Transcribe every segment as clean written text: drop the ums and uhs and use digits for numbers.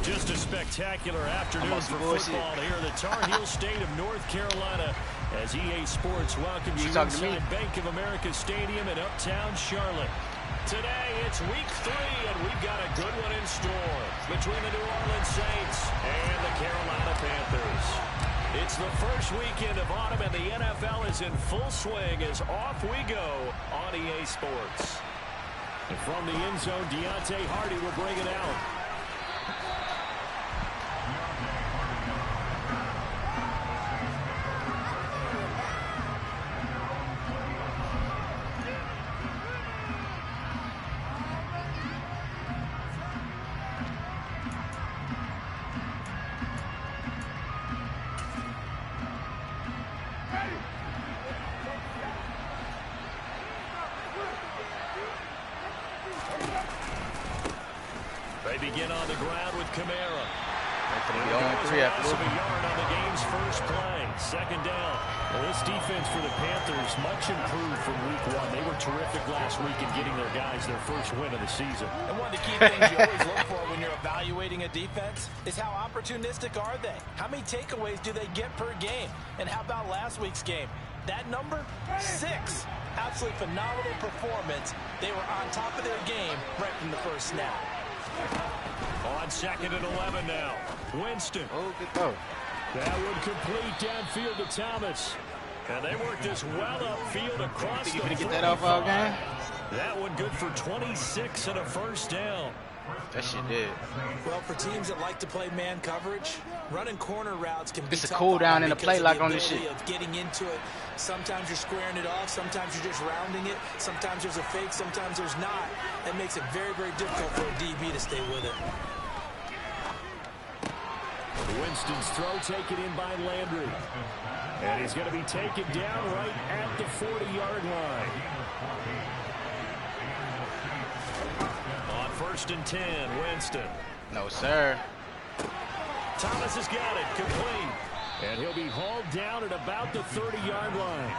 Just a spectacular afternoon for football here in the Tar Heel state of North Carolina as EA Sports welcomes you inside Bank of America Stadium in Uptown Charlotte. Today, it's week 3, and we've got a good one in store between the New Orleans Saints and the Carolina Panthers. It's the first weekend of autumn, and the NFL is in full swing as off we go on EA Sports. And from the end zone, Deontay Hardy will bring it out. They begin on the ground with Kamara. A yard on the game's first play. Second down. Well, this defense for the Panthers much improved from week 1. They were terrific last week in getting their guys their first win of the season. And one of the key things you always look for when you're evaluating a defense is how opportunistic are they? How many takeaways do they get per game? And how about last week's game? That number, 6. Absolutely phenomenal performance. They were on top of their game right from the first snap. On 2nd and 11 now. Winston. Oh, good throw. That would complete downfield to Thomas. And they work this well upfield across the 45. Get that off our game? That one good for 26 and a first down. That shit did. Well, for teams that like to play man coverage, running corner routes can be it's a cool down in the play like on this shit. Of getting into it. Sometimes you're squaring it off. Sometimes you're just rounding it. Sometimes there's a fake. Sometimes there's not. That makes it very, very difficult for a DB to stay with it. Winston's throw taken in by Landry. And he's going to be taken down right at the 40-yard line. On 1st and 10, Winston. No, sir. Thomas has got it, complete. And he'll be hauled down at about the 30-yard line.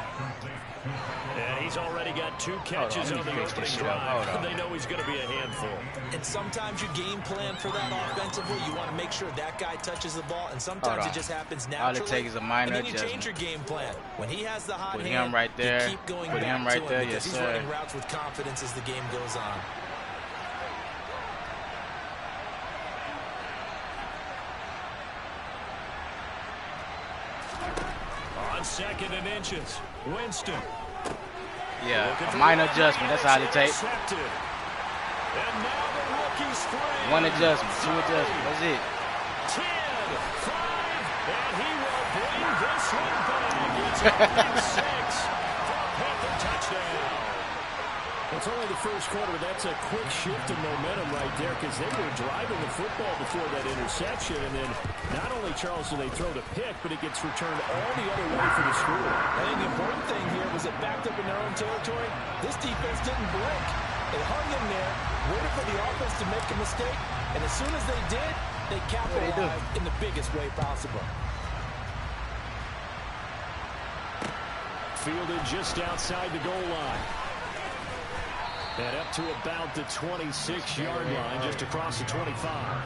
And he's already got 2 catches on the opening drive. They know he's going to be a handful. And sometimes you game plan for that offensively. You want to make sure that guy touches the ball, and sometimes it just happens naturally. All it takes is a minor and then you change your game plan. When he has the hot hand, him right there. you keep going Put back him right to there. him because Yes, he's sir. running routes with confidence as the game goes on. On 2nd and inches, Winston. Yeah, a minor adjustment. That's all it takes. And now the rookie's free. 1 adjustment, 2 adjustments. That's it. 10, 5, and he will bring this one back. It's a big 6 for a Panther touchdown. It's only the first quarter, but that's a quick shift in momentum right there because they were driving the football before that interception. And then not only, Charles, do they throw the pick, but it gets returned all the other way for the score. I think the important thing here was it backed up in their own territory. This defense didn't blink. They hung in there, waited for the offense to make a mistake, and as soon as they did, they capitalized in the biggest way possible. Fielded just outside the goal line. And up to about the 26-yard line, just across the 25.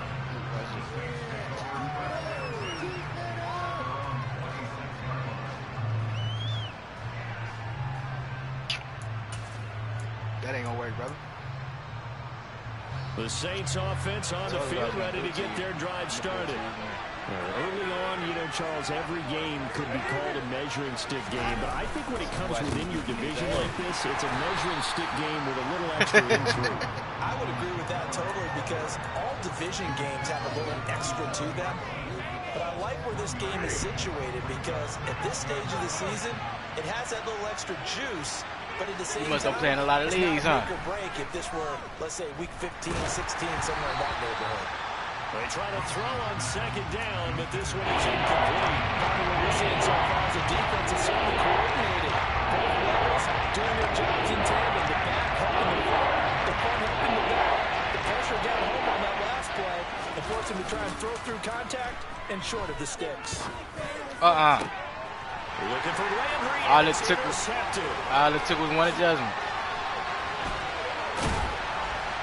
That ain't gonna work, brother. The Saints offense on the field, ready to get their drive started. Early on, you know, Charles, every game could be called a measuring stick game, but I think when it comes within your division like this, it's a measuring stick game with a little extra intrigue. I would agree with that totally because all division games have a little extra to them. But I like where this game is situated because at this stage of the season, it has that little extra juice. But at the same time, must have played in a lot of leagues, huh? Make or break if this were, let's say, week 15, 16, somewhere in that neighborhood. They try to throw on 2nd down, but this one is incomplete. What we're seeing so far is the defense is certainly coordinated. Both levels doing their jobs in tandem. The back helping the front, the front helping the back. The pressure got home on that last play and forced him to try and throw through contact and short of the sticks. Looking for Landry. All it took was 1 adjustment.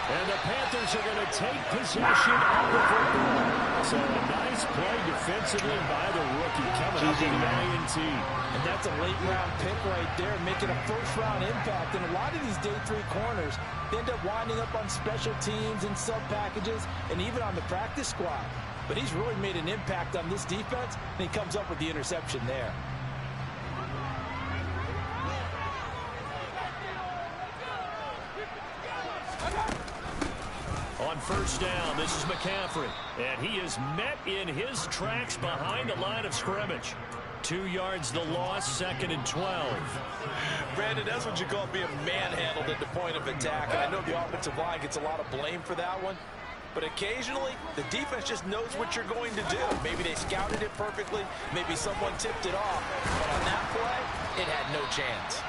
And the Panthers are going to take possession of the football. So a nice play defensively by the rookie coming up in the INT. And that's a late-round pick right there, making a first-round impact. And a lot of these day 3 corners end up winding up on special teams and sub-packages and even on the practice squad. But he's really made an impact on this defense, and he comes up with the interception there. On first down, this is McCaffrey. And he is met in his tracks behind the line of scrimmage. 2 yards the loss, 2nd and 12. Brandon, that's what you call being manhandled at the point of attack. And I know the offensive line gets a lot of blame for that one. But occasionally, the defense just knows what you're going to do. Maybe they scouted it perfectly. Maybe someone tipped it off. But on that play, it had no chance.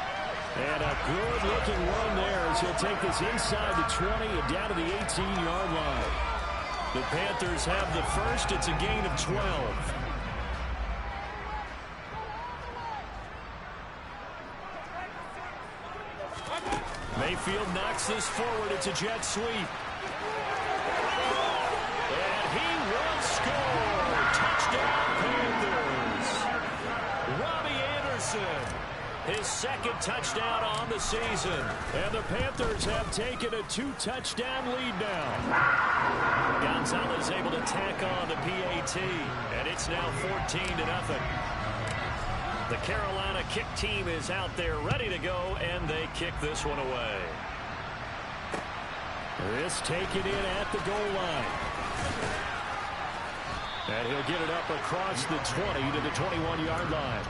And a good-looking run there as he'll take this inside the 20 and down to the 18-yard line. The Panthers have the first. It's a gain of 12. Mayfield knocks this forward. It's a jet sweep. And he will score. Touchdown, Panthers. Robbie Anderson. His 2nd touchdown on the season. And the Panthers have taken a 2-touchdown lead now. Gonzalez able to tack on the PAT. And it's now 14-0. The Carolina kick team is out there ready to go, and they kick this one away. This taken in at the goal line. And he'll get it up across the 20 to the 21-yard line.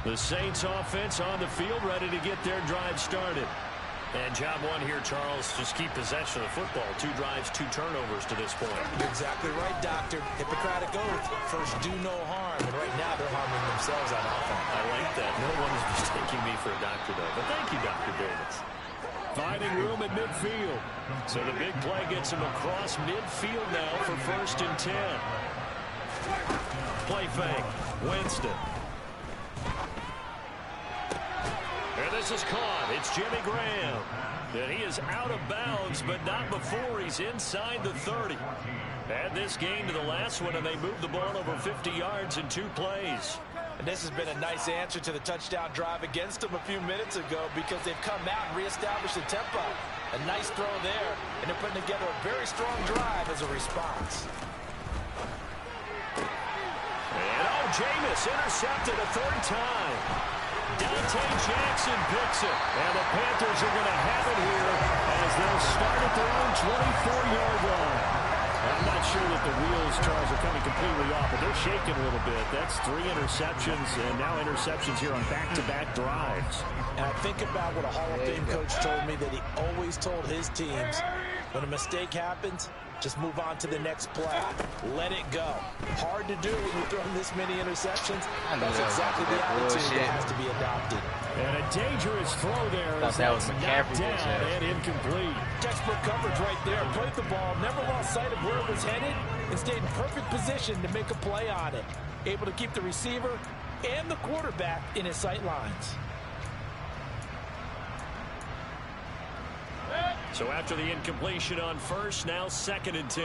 The Saints offense on the field, ready to get their drive started. And job one here, Charles, just keep possession of the football. 2 drives, 2 turnovers to this point. You're exactly right, Doctor. Hippocratic oath. First, do no harm. And right now, they're harming themselves on offense. I like that. No one is mistaking me for a doctor, though. But thank you, Dr. Davis. Finding room at midfield. So the big play gets him across midfield now for 1st and 10. Play fake. Winston. And this is caught. It's Jimmy Graham. And he is out of bounds, but not before he's inside the 30. Add this game to the last one, and they moved the ball over 50 yards in 2 plays. And this has been a nice answer to the touchdown drive against them a few minutes ago because they've come out and reestablished the tempo. A nice throw there, and they're putting together a very strong drive as a response. And Jameis intercepted a 3rd time. Dante Jackson picks it. And the Panthers are going to have it here as they'll start at their own 24-yard line. I'm not sure that the wheels, Charles, are coming completely off, but they're shaking a little bit. That's 3 interceptions, and now interceptions here on back-to-back drives. And I think about what a Hall of Fame coach told me that he always told his teams, when a mistake happens, just move on to the next play. Let it go. Hard to do when you're throwing this many interceptions. That's exactly the attitude that has to be adopted. And a dangerous throw there. That was knocked down and incomplete. Textbook coverage right there. Played the ball, never lost sight of where it was headed, and stayed in perfect position to make a play on it. Able to keep the receiver and the quarterback in his sight lines. So after the incompletion on first, now 2nd and 10.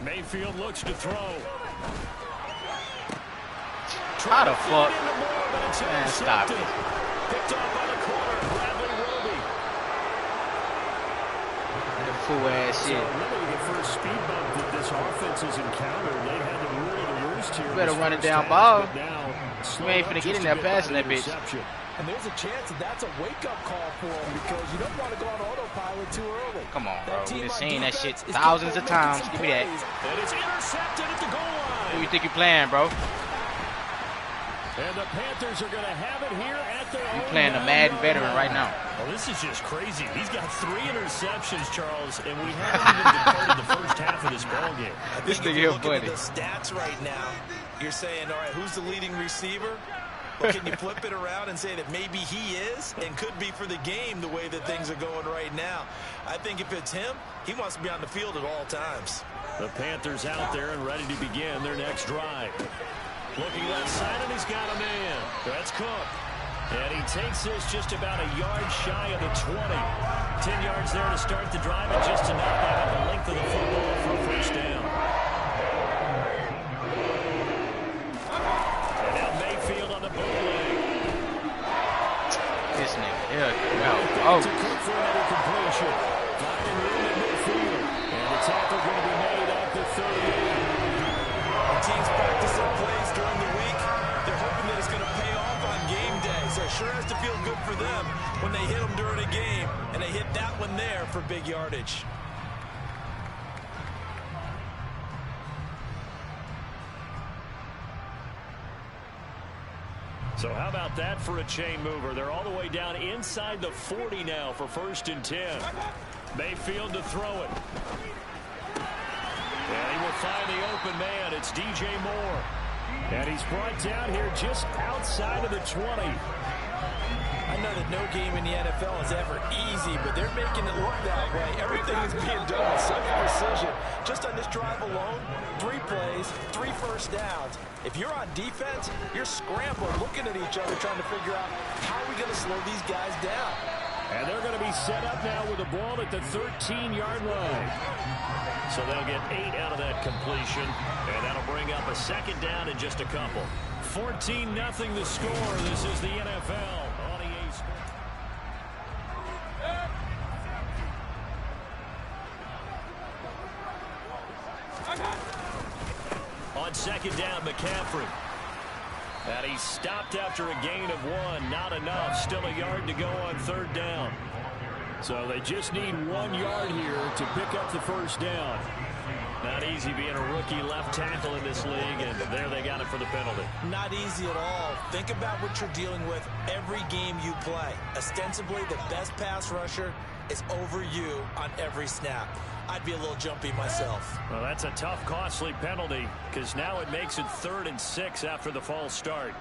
Mayfield looks to throw. How the fuck? Man, stop it. Picked up on the corner, Bradley Roby. That fool ass shit. So really the first speed bump that this offense has encountered, they had the rule of the roost here. Better run it down ball. You ain't finna get in there passing that bitch. And there's a chance that that's a wake-up call for him because you don't want to go on autopilot too early. Come on, bro. We've been seeing that shit thousands of times. Give me that. And it's intercepted at the goal line. Who you think you playing, bro? And the Panthers are going to have it here at their own. You playing the Madden veteran right now. Well, this is just crazy. He's got 3 interceptions, Charles, and we haven't even departed the first half of this ballgame. This nigga here funny. The stats right now, You're saying, all right, who's the leading receiver? But can you flip it around and say that maybe he is and could be for the game the way that things are going right now? I think if it's him, he wants to be on the field at all times. The Panthers out there and ready to begin their next drive. Looking left side, and he's got a man. That's Cook. And he takes this just about a yard shy of the 20. 10 yards there to start the drive, and just enough by the length of the football for a first down. And now Mayfield on the bootleg. This nigga, yeah. Oh. To Cook for another completion. Finding room in midfield. And the tackle going to be made at the 38. The teams practice their plays during the week. They're hoping that it's going to pay off on game day. So it sure has to feel good for them when they hit them during a game. And they hit that one there for big yardage. So how about that for a chain mover? They're all the way down inside the 40 now for 1st and 10. Mayfield to throw it. And he will find the open man. It's DJ Moore. And he's brought down here just outside of the 20. I know that no game in the NFL is ever easy, but they're making it look that way. Everything is being done with such precision. Just on this drive alone, 3 plays, 3 first downs. If you're on defense, you're scrambling, looking at each other, trying to figure out how are we going to slow these guys down. And they're going to be set up now with the ball at the 13-yard line. So they'll get 8 out of that completion, and that'll bring up a 2nd down in just a couple. 14-0 the score. This is the NFL on EA Sports. On 2nd down, McCaffrey. And he's stopped after a gain of 1. Not enough. Still a yard to go on 3rd down. So they just need 1 yard here to pick up the 1st down. Not easy being a rookie left tackle in this league, and there they got it for the penalty. Not easy at all. Think about what you're dealing with every game you play. Ostensibly, the best pass rusher is over you on every snap. I'd be a little jumpy myself. Well, that's a tough, costly penalty, because now it makes it 3rd and 6 after the false start.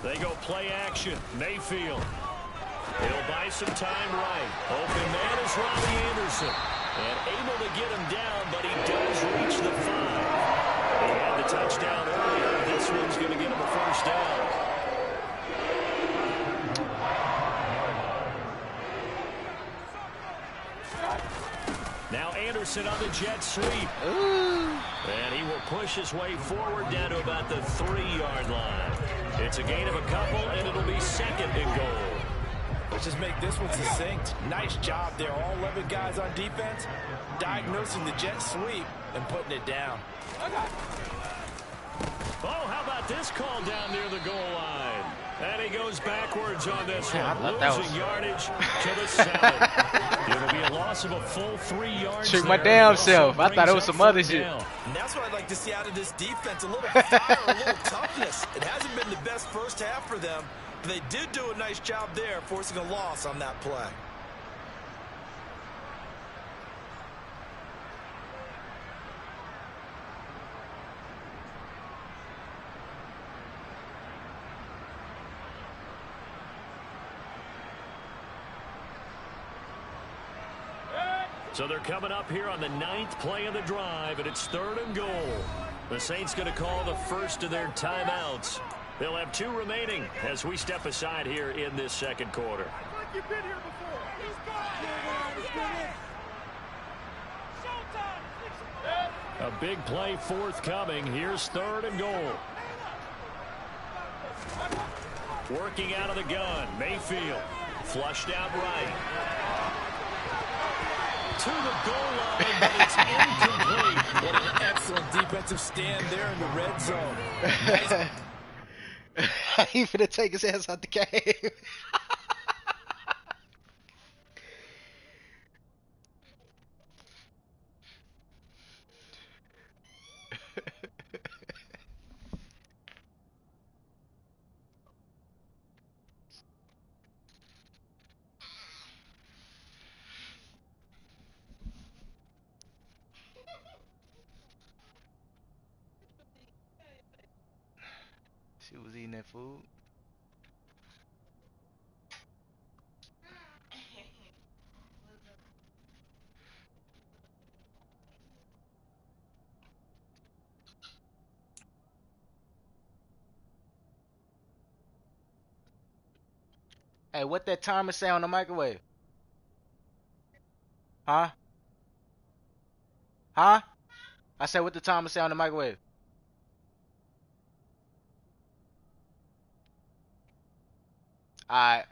They go play action. Mayfield. He'll buy some time right. Open man is Robbie Anderson. And able to get him down, but he does reach the 5. He had the touchdown earlier. This one's going to get him a 1st down. Now Anderson on the jet sweep. Ooh. And he will push his way forward down to about the 3-yard line. It's a gain of a couple, and it'll be 2nd and goal. Let's just make this one succinct. Nice job there. All 11 guys on defense diagnosing the jet sweep and putting it down. Oh, how about this call down near the goal line? And he goes backwards on this one. Losing yardage to the 7. It'll be a loss of a full 3 yards. Shoot my damn self. I thought it was some other shit. And that's what I'd like to see out of this defense. A little fire, a little toughness. It hasn't been the best first half for them. They did do a nice job there, forcing a loss on that play. So they're coming up here on the 9th play of the drive, and it's 3rd and goal. The Saints going to call the first of their timeouts. They'll have 2 remaining as we step aside here in this 2nd quarter. A big play forthcoming. Here's 3rd and goal. Working out of the gun. Mayfield flushed out right. To the goal line, but it's incomplete. What an excellent defensive stand there in the red zone. Nice. He finna take his ass out the game. She was eating that food. Hey, what that timer say on the microwave? Huh? Huh? I said, what the timer say on the microwave? Alright.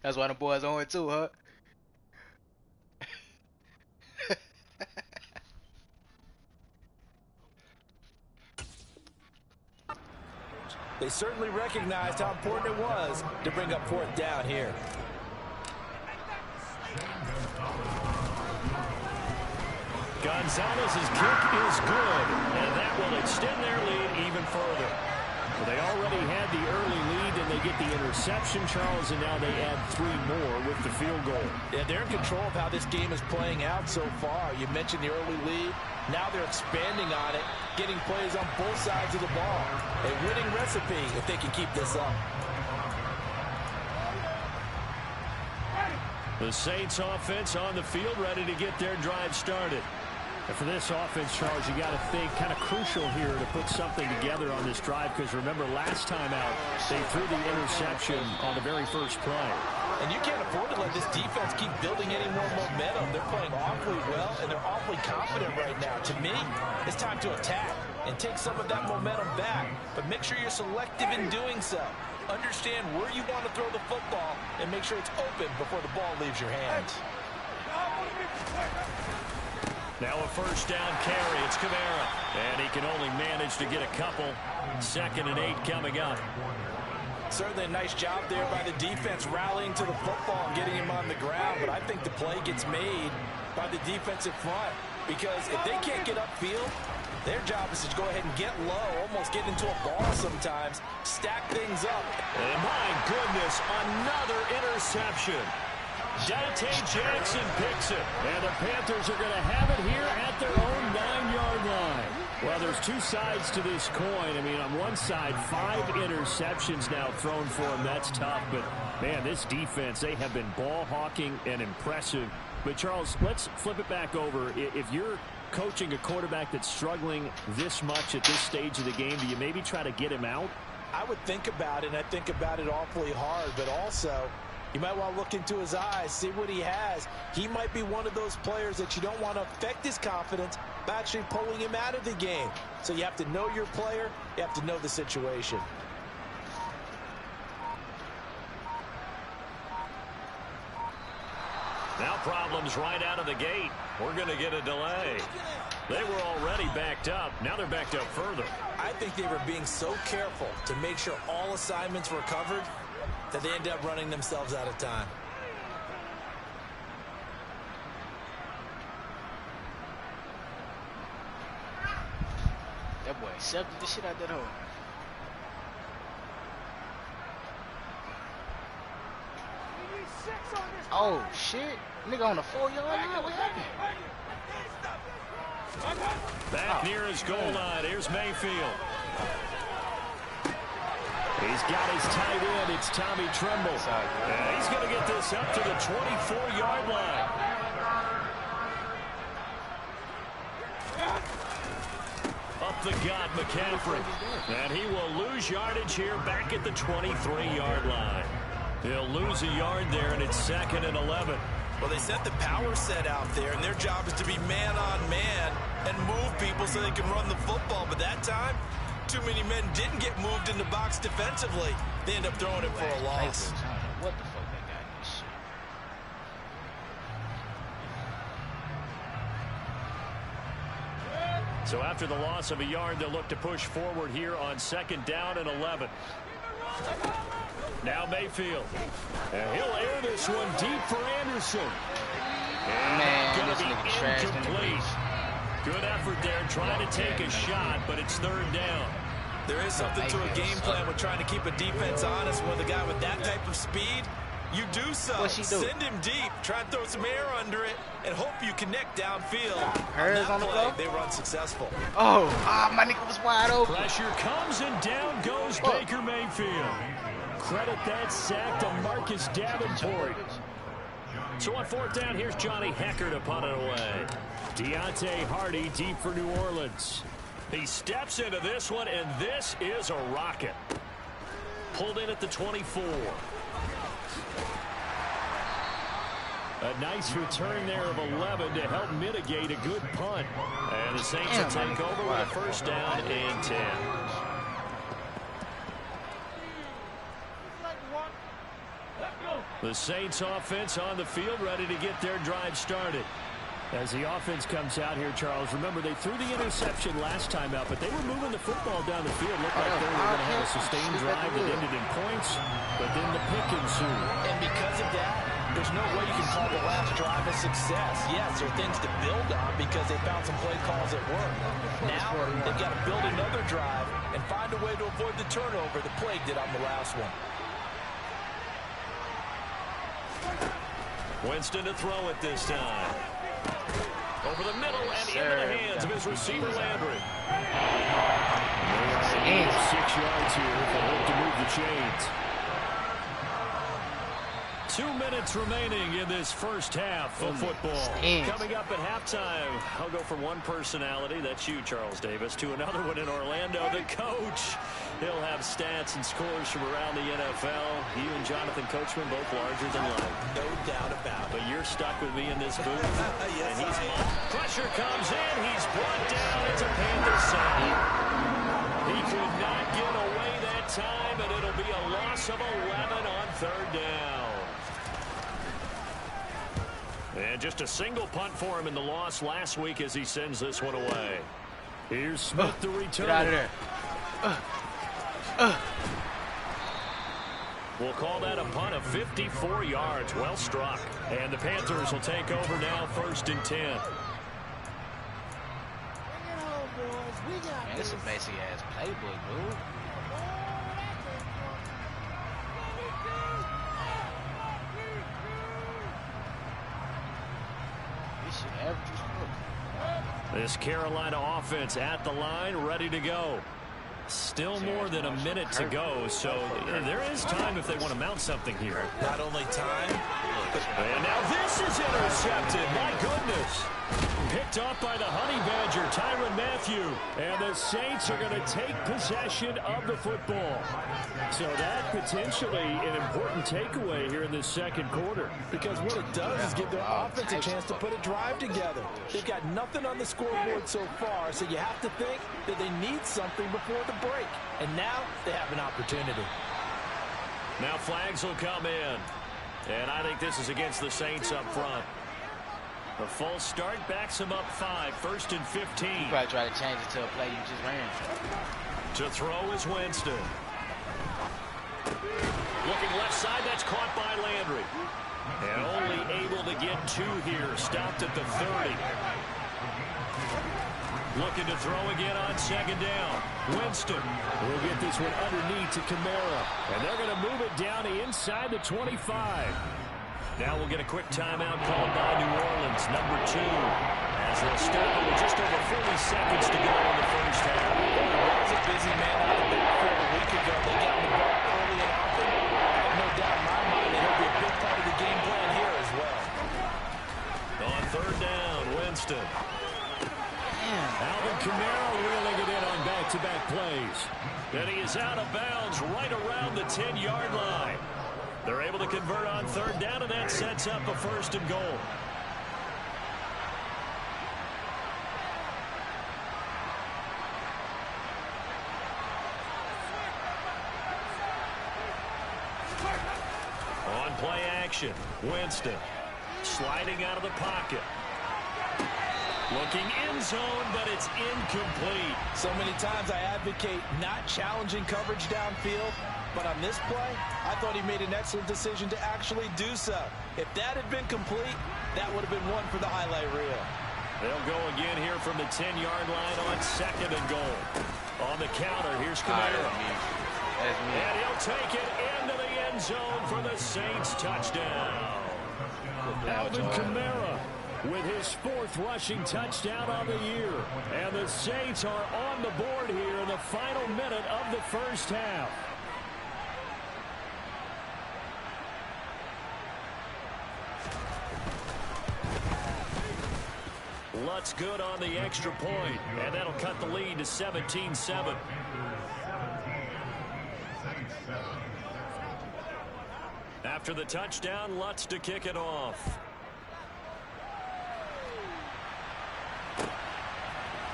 That's why the boys on it too, huh? They certainly recognized how important it was to bring up fourth down here. Gonzalez's kick is good, and that will extend their lead even further. Well, they already had the early lead, and they get the interception, Charles, and now they add 3 more with the field goal. Yeah, they're in control of how this game is playing out so far. You mentioned the early lead. Now they're expanding on it, getting plays on both sides of the ball. A winning recipe if they can keep this up. The Saints offense on the field, ready to get their drive started. And for this offense, Charles, you got to think kind of crucial here to put something together on this drive, because remember last time out, they threw the interception on the very first play. And you can't afford to let this defense keep building any more momentum. They're playing awfully well, and they're awfully confident right now. To me, it's time to attack and take some of that momentum back. But make sure you're selective in doing so. Understand where you want to throw the football and make sure it's open before the ball leaves your hands. Now a first down carry. It's Kamara. And he can only manage to get a couple. 2nd and 8 coming up. Certainly a nice job there by the defense rallying to the football and getting him on the ground. But I think the play gets made by the defensive front. Because if they can't get upfield, their job is to go ahead and get low, almost get into a ball sometimes, stack things up. And my goodness, another interception. Dante Jackson picks it, and the Panthers are going to have it here at their own 9-yard line. Well, there's 2 sides to this coin. I mean, on one side, 5 interceptions now thrown for them. That's tough, but, man, this defense, they have been ball hawking and impressive. But, Charles, let's flip it back over. If you're coaching a quarterback that's struggling this much at this stage of the game, do you maybe try to get him out? I would think about it, and I think about it awfully hard, but also you might want to look into his eyes, see what he has. He might be one of those players that you don't want to affect his confidence by actually pulling him out of the game. So you have to know your player. You have to know the situation. Now problems right out of the gate. We're going to get a delay. They were already backed up. Now they're backed up further. I think they were being so careful to make sure all assignments were covered that they end up running themselves out of time. That boy accepted the shit out that hole. Oh, shit. Nigga on the 4-yard line? What happened? Back near his goal line. Here's Mayfield. He's got his tight end. It's Tommy Tremble. And he's going to get this up to the 24-yard line. Up the gut, McCaffrey. And he will lose yardage here back at the 23-yard line. He'll lose a yard there, and it's 2nd and 11. Well, they set the power set out there, and their job is to be man-on-man and move people so they can run the football. But that time, too many men didn't get moved in the box defensively. They end up throwing it for a loss. What the fuck that guy is? So after the loss of a yard, they'll look to push forward here on 2nd down and 11. Now Mayfield. And he'll air this one deep for Anderson. Man, this nigga trashed in the breach. Good effort there, trying to take a shot, but it's 3rd down. There is something to a game plan with trying to keep a defense honest with a guy with that type of speed. You do so. Send him deep, try and throw some air under it, and hope you connect downfield. Hers on the go. They were unsuccessful. Oh, my nigga was wide open. Pressure comes and down goes Baker Mayfield. Credit that sack to Marcus Davenport. So on 4th down, here's Johnny Hecker to punt it away. Deontay Hardy deep for New Orleans. He steps into this one, and this is a rocket. Pulled in at the 24. A nice return there of 11 to help mitigate a good punt. And the Saints will take over with a 1st down and 10. The Saints offense on the field, ready to get their drive started. As the offense comes out here, Charles, remember they threw the interception last time out, but they were moving the football down the field. Looked like they were going to have a sustained drive that ended in points, but then the pick ensued. And because of that, there's no way you can call the last drive a success. Yes, there are things to build on because they found some play calls that work. Now they've got to build another drive and find a way to avoid the turnover the play did on the last one. Winston to throw it this time. Over the middle and into the hands of his receiver, Landry. 6 yards here if they hope to move the chains. 2 minutes remaining in this first half of football. Coming up at halftime, I'll go from one personality, that's you, Charles Davis, to another one in Orlando, the coach. He'll have stats and scores from around the NFL. You and Jonathan Coachman both larger than life. No doubt about it. But you're stuck with me in this booth. Yes, and pressure comes in. He's brought down. It's a Panthers sack. He could not get away that time, and it'll be a loss of 11 on 3rd down. And just a single punt for him in the loss last week as he sends this one away. Here's Smith to return. Get out of there. We'll call that a punt of 54 yards. Well struck. And the Panthers will take over now, 1st and 10. Man, this is a basic-ass playbook, dude. This Carolina offense at the line, ready to go. Still more than a minute to go, so there is time if they want to mount something here. Not only time, and now this is intercepted. My goodness. Picked off by the Honey Badger, Tyrann Mathieu. And the Saints are going to take possession of the football. So that potentially an important takeaway here in this 2nd quarter. Because what it does is give their offense a chance to put a drive together. They've got nothing on the scoreboard so far, so you have to think that they need something before the break. And now they have an opportunity. Now flags will come in. And I think this is against the Saints up front. The false start backs him up 5, 1st and 15. You probably try to change it to a play you just ran. To throw is Winston. Looking left side, that's caught by Landry. And only able to get 2 here, stopped at the 30. Looking to throw again on 2nd down. Winston will get this one underneath to Kamara. And they're going to move it down inside the 25. Now we'll get a quick timeout called by New Orleans, number 2. As they'll start with just over 40 seconds to go in the first half. It was a busy man out of the backfield a week ago. They got the ball early and often. I have no doubt in my mind that he'll be a big part of the game plan here as well. On 3rd down, Winston. Alvin Kamara reeling it in on back-to-back plays. And he is out of bounds right around the 10-yard line. They're able to convert on 3rd down, and that sets up a 1st and goal. On play action, Winston sliding out of the pocket. Looking in zone, but it's incomplete. So many times I advocate not challenging coverage downfield, but on this play, I thought he made an excellent decision to actually do so. If that had been complete, that would have been one for the highlight reel. They'll go again here from the 10-yard line on 2nd and goal. On the counter, here's Kamara. And he'll take it into the end zone for the Saints touchdown. Alvin Kamara with his 4th rushing touchdown on the year. And the Saints are on the board here in the final minute of the first half. Lutz good on the extra point, and that'll cut the lead to 17-7. After the touchdown, Lutz to kick it off.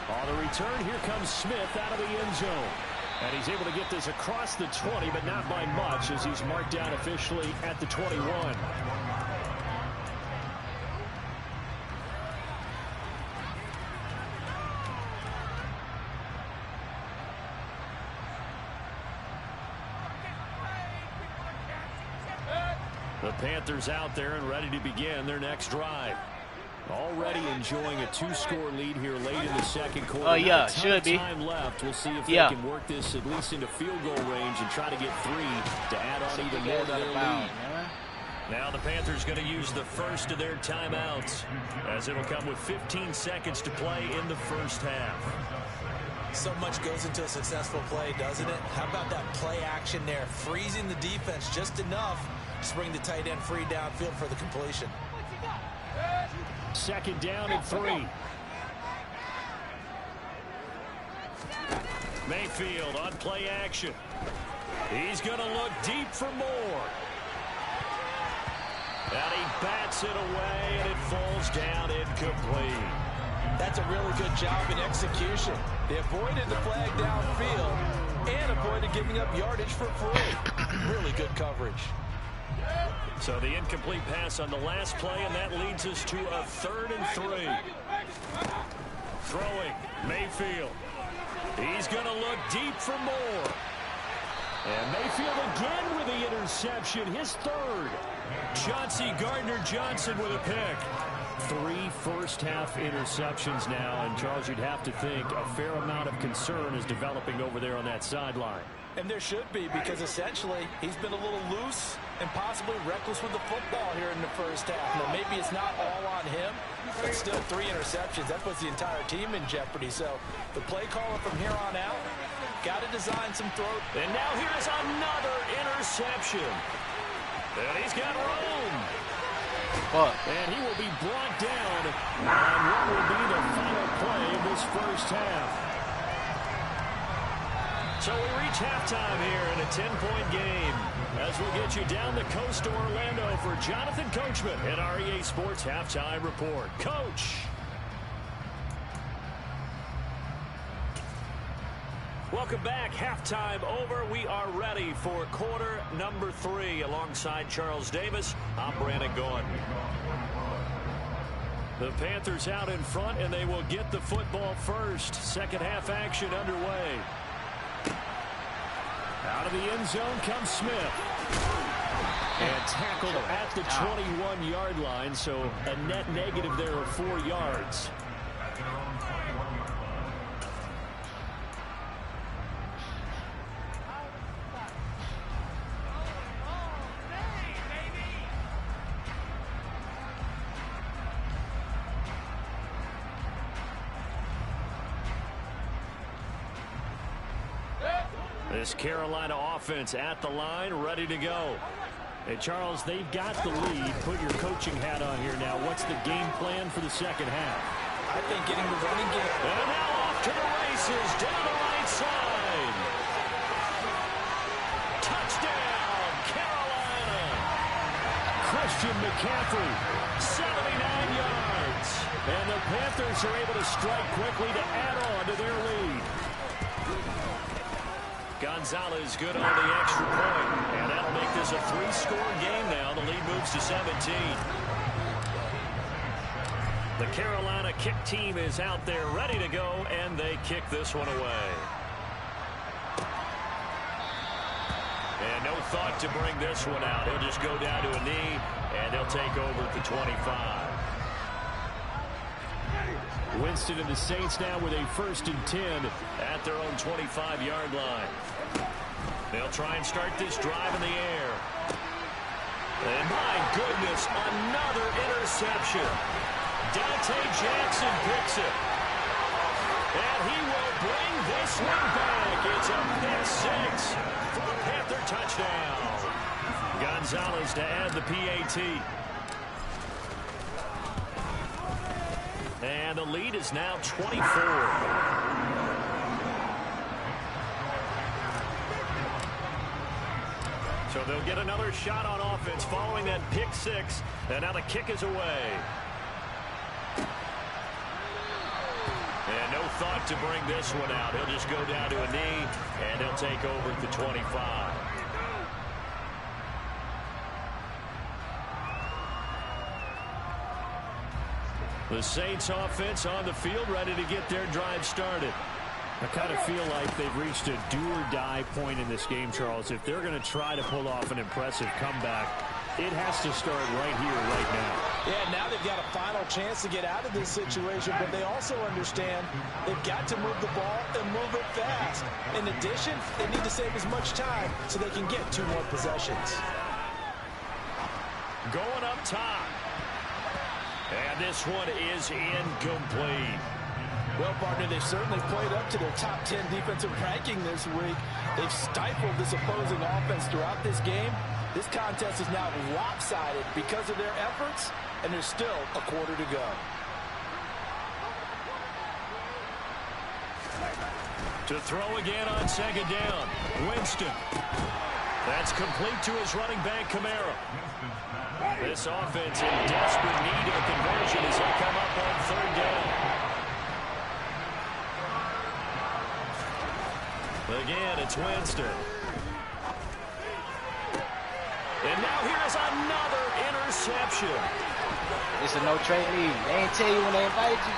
On the return, here comes Smith out of the end zone. And he's able to get this across the 20, but not by much, as he's marked down officially at the 21. The Panthers out there and ready to begin their next drive. Already enjoying a 2-score lead here late in the second quarter. Oh, yeah, should be. Time left. We'll see if they can work this at least into field goal range and try to get 3 to add on even more to their lead. Now the Panthers going to use the first of their timeouts, as it'll come with 15 seconds to play in the first half. So much goes into a successful play, doesn't it? How about that play action there? Freezing the defense just enough to bring the tight end free downfield for the completion. 2nd down and 3. Mayfield on play action. He's going to look deep for more. And he bats it away, and it falls down incomplete. That's a really good job in execution. They avoided the flag downfield and avoided giving up yardage for free. Really good coverage. So the incomplete pass on the last play, and that leads us to a 3rd and 3. Throwing, Mayfield. He's going to look deep for more. And Mayfield again with the interception, his 3rd. Chauncey Gardner-Johnson with a pick. 3 first-half interceptions now, and Charles, you'd have to think a fair amount of concern is developing over there on that sideline. And there should be, because essentially he's been a little loose and possibly reckless with the football here in the first half. Now, maybe it's not all on him, but still 3 interceptions. That puts the entire team in jeopardy. So the play caller from here on out got to design some throw. And now here's another interception. And he's got room. And he will be brought down on what will be the final play of this first half. So we reach halftime here in a 10-point game, as we'll get you down the coast to Orlando for Jonathan Coachman at our EA Sports Halftime Report. Coach. Welcome back. Halftime over. We are ready for quarter number 3. Alongside Charles Davis, I'm Brandon Gaughan. The Panthers out in front, and they will get the football first. Second half action underway. Out of the end zone comes Smith. And tackled at the 21-yard line, so a net negative there of 4 yards. This Carolina offense at the line, ready to go. Hey, Charles, they've got the lead. Put your coaching hat on here now. What's the game plan for the second half? I think getting the running game. And now off to the races, down the right side. Touchdown, Carolina. Christian McCaffrey, 79 yards. And the Panthers are able to strike quickly to add on to their lead. Gonzalez good on the extra point, and that'll make this a 3-score game now. The lead moves to 17. The Carolina kick team is out there ready to go, and they kick this one away. And no thought to bring this one out. He'll just go down to a knee, and they'll take over at the 25. Winston and the Saints now with a 1st and 10 at their own 25-yard line. They'll try and start this drive in the air. And my goodness, another interception. Dante Jackson picks it. And he will bring this one back. It's a pick 6 for the Panther touchdown. Gonzalez to add the PAT. And the lead is now 24. So they'll get another shot on offense following that pick 6. And now the kick is away. And no thought to bring this one out. He'll just go down to a knee, and he'll take over at the 25. The Saints offense on the field ready to get their drive started. I kind of feel like they've reached a do-or-die point in this game, Charles. If they're going to try to pull off an impressive comeback, it has to start right here, right now. Yeah, now they've got a final chance to get out of this situation, but they also understand they've got to move the ball and move it fast. In addition, they need to save as much time so they can get 2 more possessions. Going up top. And this one is incomplete. Well, partner, they've certainly played up to their top 10 defensive ranking this week. They've stifled this opposing offense throughout this game. This contest is now lopsided because of their efforts, and there's still a quarter to go. To throw again on 2nd down. Winston. That's complete to his running back, Kamara. This offense in desperate need of a conversion as they come up on 3rd down. Again, it's Winston. And now here's another interception. It's a no-trade lead. They ain't tell you when they invited you.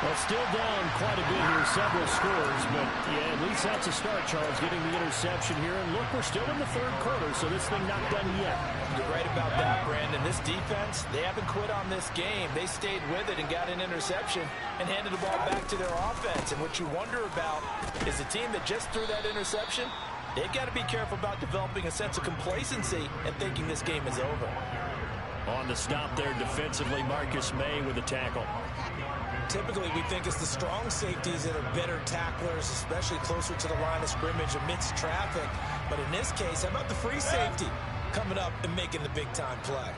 Well, still down quite a bit here, several scores, but yeah, at least that's a start, Charles, getting the interception here. And look, we're still in the 3rd quarter, so this thing not done yet. You're right about that, Brandon. This defense, they haven't quit on this game. They stayed with it and got an interception and handed the ball back to their offense. And what you wonder about is the team that just threw that interception, they've got to be careful about developing a sense of complacency and thinking this game is over. On the stop there defensively, Marcus May with a tackle. Typically, we think it's the strong safeties that are better tacklers, especially closer to the line of scrimmage amidst traffic. But in this case, how about the free safety coming up and making the big-time play?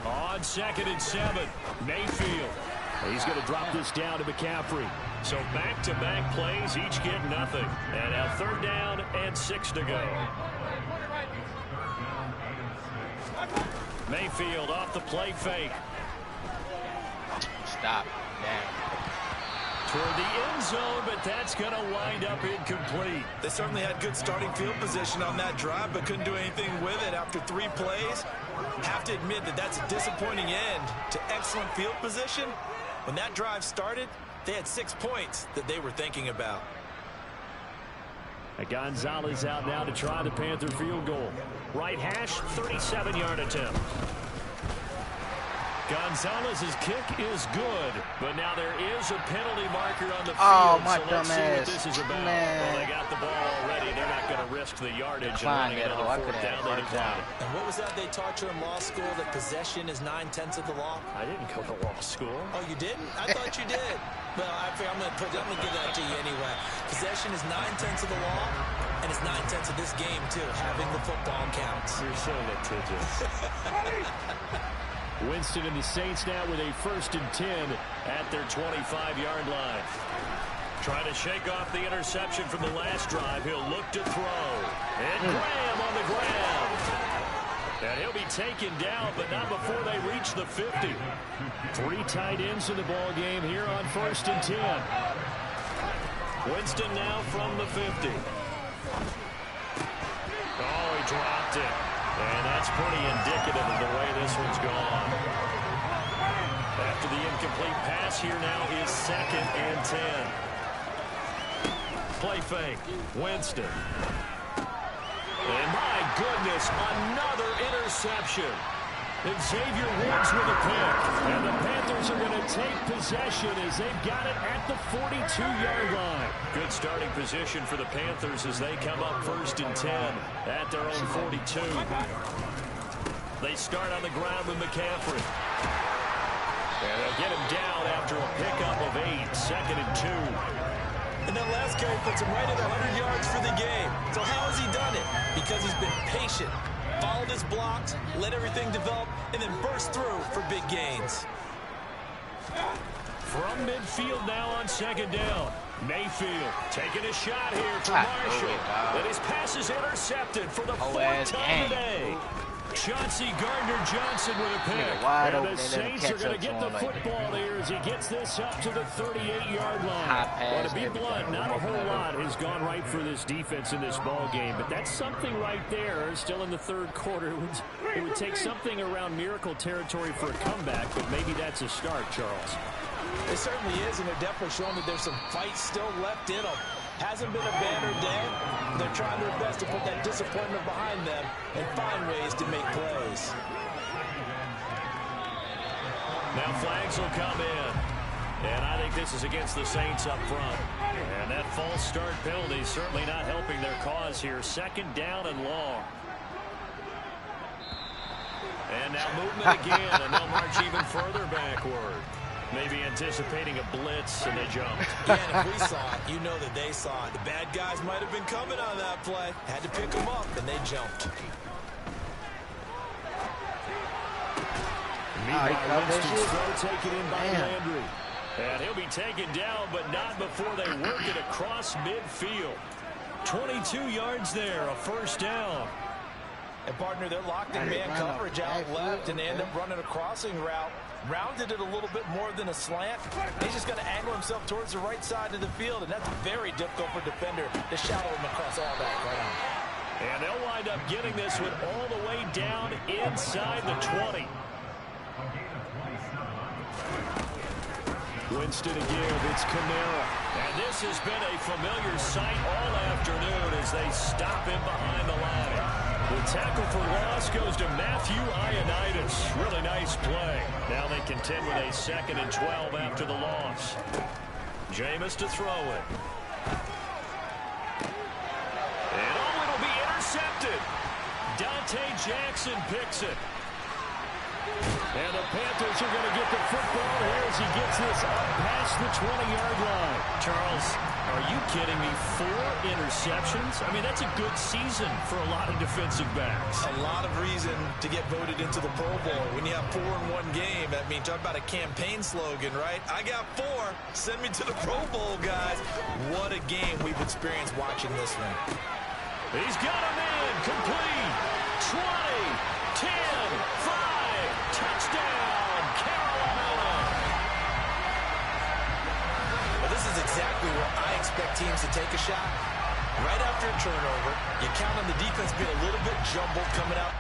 On 2nd and 7, Mayfield. He's going to drop this down to McCaffrey. So back-to-back plays, each get nothing. And now 3rd down and 6 to go. Mayfield off the play fake. Stop. Damn. Toward the end zone, but that's going to wind up incomplete. They certainly had good starting field position on that drive, but couldn't do anything with it after 3 plays. Have to admit that that's a disappointing end to excellent field position. When that drive started, they had 6 points that they were thinking about. Gonzalez out now to try the Panther field goal. Right hash, 37-yard attempt. Gonzalez's kick is good, but now there is a penalty marker on the field. Oh, my so dumb let's see what ass. this is about. Man. Well, they got the ball already. They're not going to risk the yardage and running another 4th down. They decline. And what was that they taught you in law school, that possession is 9/10 of the law? I didn't go to law school. Oh, you didn't? I thought you did. Well, I'm going to give that to you anyway. Possession is 9/10 of the law, and it's 9/10 of this game, too. Having the football counts. You're so litigious. Winston and the Saints now with a 1st and 10 at their 25-yard line. Trying to shake off the interception from the last drive. He'll look to throw. And Graham on the ground. And he'll be taken down, but not before they reach the 50. 3 tight ends in the ball game here on 1st and 10. Winston now from the 50. Oh, he dropped it. And that's pretty indicative of the way this one's gone. After the incomplete pass, here now is 2nd and 10. Play fake. Winston. And my goodness, another interception. Xavier Woods with a pick. And the Panthers are going to take possession as they've got it at the 42-yard line. Good starting position for the Panthers as they come up 1st and 10 at their own 42. They start on the ground with McCaffrey. And they'll get him down after a pickup of 8, 2nd and 2. And that last carry puts him right at 100 yards for the game. So how has he done it? Because he's been patient, followed his blocks, let everything develop, and then burst through for big gains. From midfield now on 2nd down. Mayfield taking a shot here for Marshall. And his pass is intercepted for the 4th time today. Chauncey Gardner-Johnson with a pick. And the Saints are going to get the football here as he gets this up to the 38-yard line. Well, to be blunt, not a whole lot has gone right for this defense in this ball game, but that's something right there. Still in the 3rd quarter. It would take something around miracle territory for a comeback, but maybe that's a start, Charles. It certainly is, and they're definitely showing that there's some fight still left in them. Hasn't been a banner day. They're trying their best to put that disappointment behind them and find ways to make plays. Now flags will come in. And I think this is against the Saints up front. And that false start penalty is certainly not helping their cause here. 2nd down and long. And now movement again, and they'll march even further backward. Maybe anticipating a blitz, and they jumped. Yeah, and if we saw it, you know that they saw it. The bad guys might have been coming on that play. Had to pick them up, and they jumped. Meanwhile, Winston's throw taken in by Landry. And he'll be taken down, but not before they work it across midfield. 22 yards there, a 1st down. And, partner, they're locked in man coverage out left, and they end up running a crossing route. Rounded it a little bit more than a slant. He's just going to angle himself towards the right side of the field, and that's very difficult for a defender to shadow him across all that ground. And they'll wind up getting this one all the way down inside the 20. Winston again, it's Kamara. And this has been a familiar sight all afternoon as they stop him behind the line. The tackle for loss goes to Matthew Ioannidis. Really nice play. Now they contend with a 2nd and 12 after the loss. Jameis to throw it. And it'll be intercepted. Dante Jackson picks it. And the Panthers are going to get the football here as he gets this up past the 20-yard line. Charles, are you kidding me? 4 interceptions? I mean, that's a good season for a lot of defensive backs. A lot of reason to get voted into the Pro Bowl. When you have 4 in one game, that means talk about a campaign slogan, right? I got 4. Send me to the Pro Bowl, guys. What a game we've experienced watching this one. He's got him in. Complete. 20, 10, 5. Touchdown, Carolina. Well, this is exactly where I expect teams to take a shot. Right after a turnover, you count on the defense being a little bit jumbled coming out.